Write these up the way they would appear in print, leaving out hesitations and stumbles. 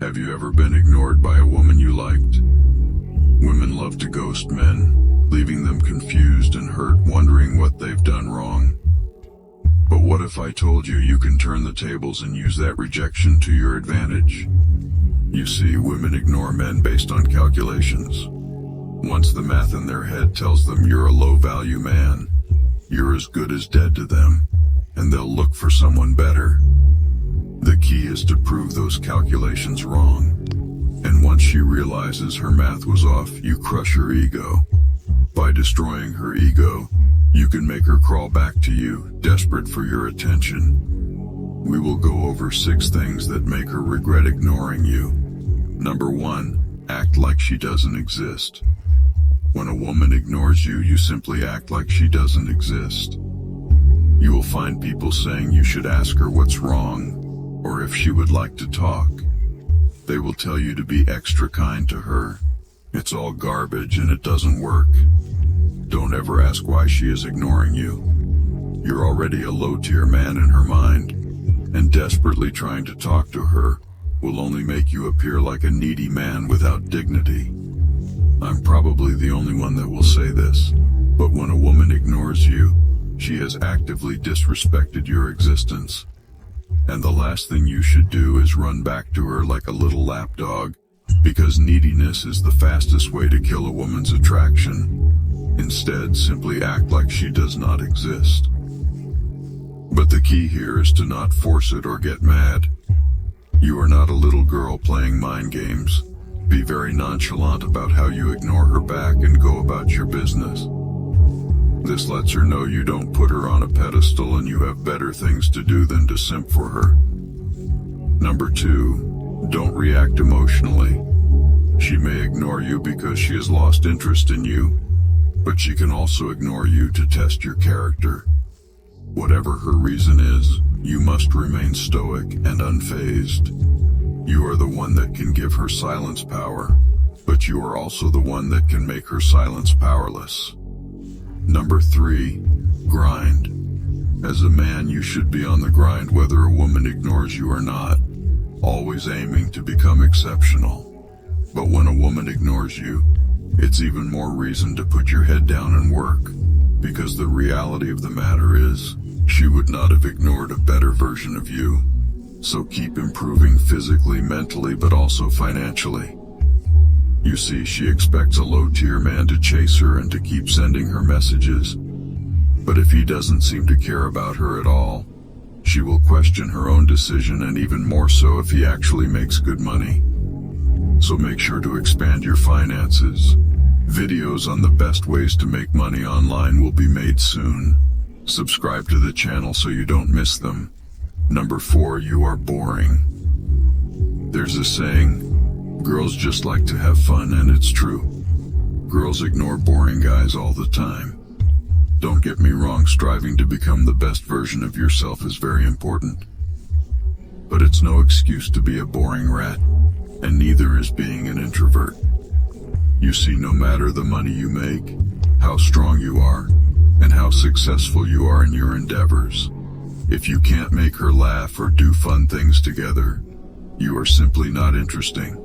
Have you ever been ignored by a woman you liked? Women love to ghost men, leaving them confused and hurt, wondering what they've done wrong. But what if I told you you can turn the tables and use that rejection to your advantage? You see, women ignore men based on calculations. Once the math in their head tells them you're a low-value man, you're as good as dead to them, and they'll look for someone better. The key is to prove those calculations wrong. And once she realizes her math was off, you crush her ego. By destroying her ego, you can make her crawl back to you, desperate for your attention. We will go over 6 things that make her regret ignoring you. Number 1, act like she doesn't exist. When a woman ignores you, you simply act like she doesn't exist. You will find people saying you should ask her what's wrong, or if she would like to talk. They will tell you to be extra kind to her. It's all garbage and it doesn't work. Don't ever ask why she is ignoring you. You're already a low-tier man in her mind, and desperately trying to talk to her will only make you appear like a needy man without dignity. I'm probably the only one that will say this, but when a woman ignores you, she has actively disrespected your existence. And the last thing you should do is run back to her like a little lapdog, because neediness is the fastest way to kill a woman's attraction. Instead, simply act like she does not exist. But the key here is to not force it or get mad. You are not a little girl playing mind games. Be very nonchalant about how you ignore her back and go about your business. This lets her know you don't put her on a pedestal and you have better things to do than to simp for her. Number 2, don't react emotionally. She may ignore you because she has lost interest in you, but she can also ignore you to test your character. Whatever her reason is, you must remain stoic and unfazed. You are the one that can give her silence power, but you are also the one that can make her silence powerless. Number 3, grind. As a man, you should be on the grind whether a woman ignores you or not, always aiming to become exceptional. But when a woman ignores you, it's even more reason to put your head down and work, because the reality of the matter is, she would not have ignored a better version of you. So keep improving physically, mentally, but also financially. You see, she expects a low-tier man to chase her and to keep sending her messages. But if he doesn't seem to care about her at all, she will question her own decision, and even more so if he actually makes good money. So make sure to expand your finances. Videos on the best ways to make money online will be made soon. Subscribe to the channel so you don't miss them. Number 4, you are boring. There's a saying, girls just like to have fun, and it's true. Girls ignore boring guys all the time. Don't get me wrong, striving to become the best version of yourself is very important. But it's no excuse to be a boring rat, and neither is being an introvert. You see, no matter the money you make, how strong you are, and how successful you are in your endeavors, if you can't make her laugh or do fun things together, you are simply not interesting.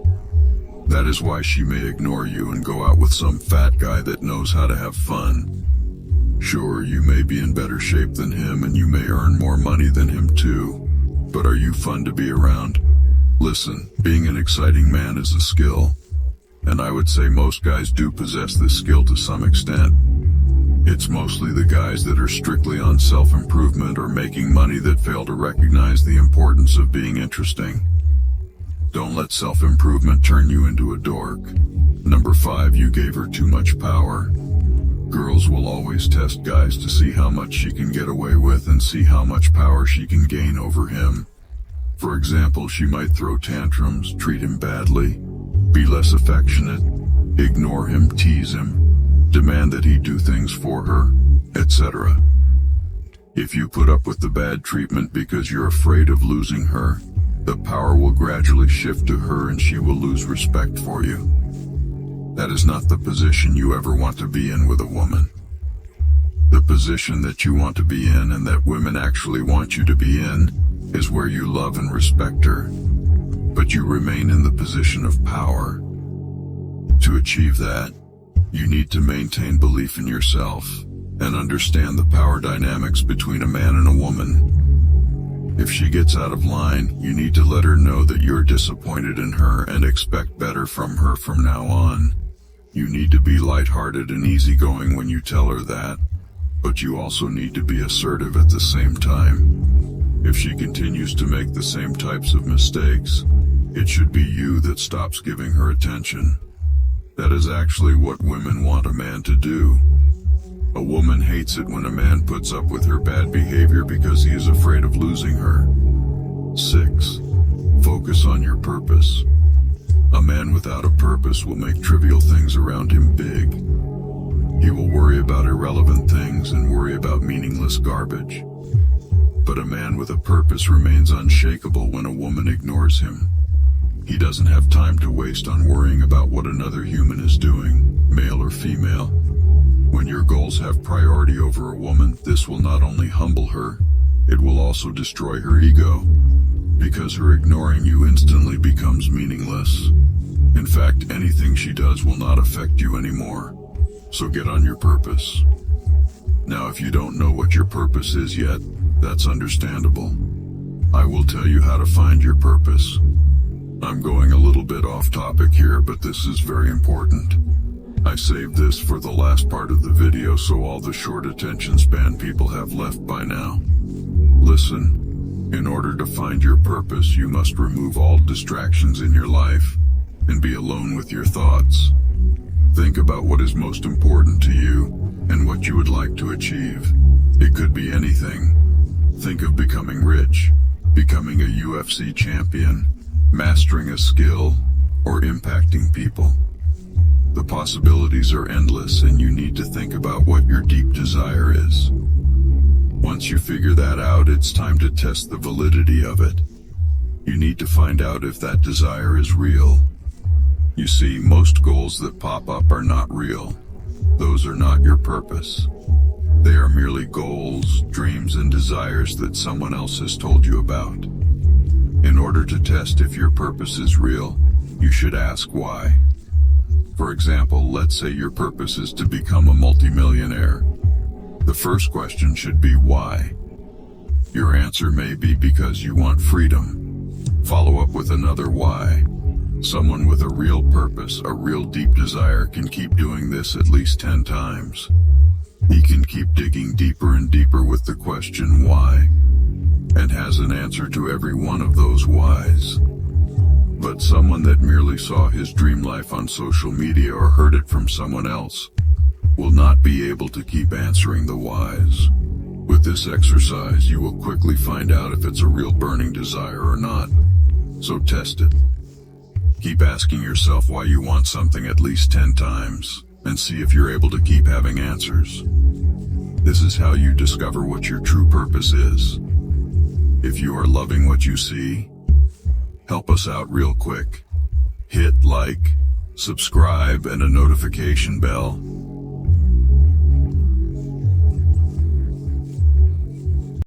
That is why she may ignore you and go out with some fat guy that knows how to have fun. Sure, you may be in better shape than him and you may earn more money than him too, but are you fun to be around? Listen, being an exciting man is a skill, and I would say most guys do possess this skill to some extent. It's mostly the guys that are strictly on self-improvement or making money that fail to recognize the importance of being interesting. Don't let self-improvement turn you into a dork. Number 5, you gave her too much power. Girls will always test guys to see how much she can get away with and see how much power she can gain over him. For example, she might throw tantrums, treat him badly, be less affectionate, ignore him, tease him, demand that he do things for her, etc. If you put up with the bad treatment because you're afraid of losing her, the power will gradually shift to her and she will lose respect for you. That is not the position you ever want to be in with a woman. The position that you want to be in and that women actually want you to be in is where you love and respect her. but you remain in the position of power. To achieve that, you need to maintain belief in yourself and understand the power dynamics between a man and a woman. If she gets out of line, you need to let her know that you're disappointed in her and expect better from her from now on. You need to be lighthearted and easygoing when you tell her that, but you also need to be assertive at the same time. If she continues to make the same types of mistakes, it should be you that stops giving her attention. That is actually what women want a man to do. A woman hates it when a man puts up with her bad behavior because he is afraid of losing her. 6. Focus on your purpose. A man without a purpose will make trivial things around him big. He will worry about irrelevant things and worry about meaningless garbage. But a man with a purpose remains unshakable when a woman ignores him. He doesn't have time to waste on worrying about what another human is doing, male or female. When your goals have priority over a woman, this will not only humble her, it will also destroy her ego, because her ignoring you instantly becomes meaningless. In fact, anything she does will not affect you anymore. So get on your purpose. Now, if you don't know what your purpose is yet, that's understandable. I will tell you how to find your purpose. I'm going a little bit off topic here, but this is very important. I saved this for the last part of the video so all the short attention span people have left by now. Listen, in order to find your purpose, you must remove all distractions in your life and be alone with your thoughts. Think about what is most important to you and what you would like to achieve. It could be anything. Think of becoming rich, becoming a UFC champion, mastering a skill, or impacting people. The possibilities are endless, and you need to think about what your deep desire is. Once you figure that out, it's time to test the validity of it. You need to find out if that desire is real. You see, most goals that pop up are not real. Those are not your purpose. They are merely goals, dreams, and desires that someone else has told you about. In order to test if your purpose is real, you should ask why. For example, let's say your purpose is to become a multimillionaire. The first question should be why. Your answer may be because you want freedom. Follow up with another why. Someone with a real purpose, a real deep desire, can keep doing this at least 10 times. He can keep digging deeper and deeper with the question why, and has an answer to every one of those whys. But someone that merely saw his dream life on social media or heard it from someone else will not be able to keep answering the whys. With this exercise, you will quickly find out if it's a real burning desire or not. So test it. Keep asking yourself why you want something at least 10 times, and see if you're able to keep having answers. This is how you discover what your true purpose is. If you are loving what you see, help us out real quick. Hit like, subscribe, and a notification bell.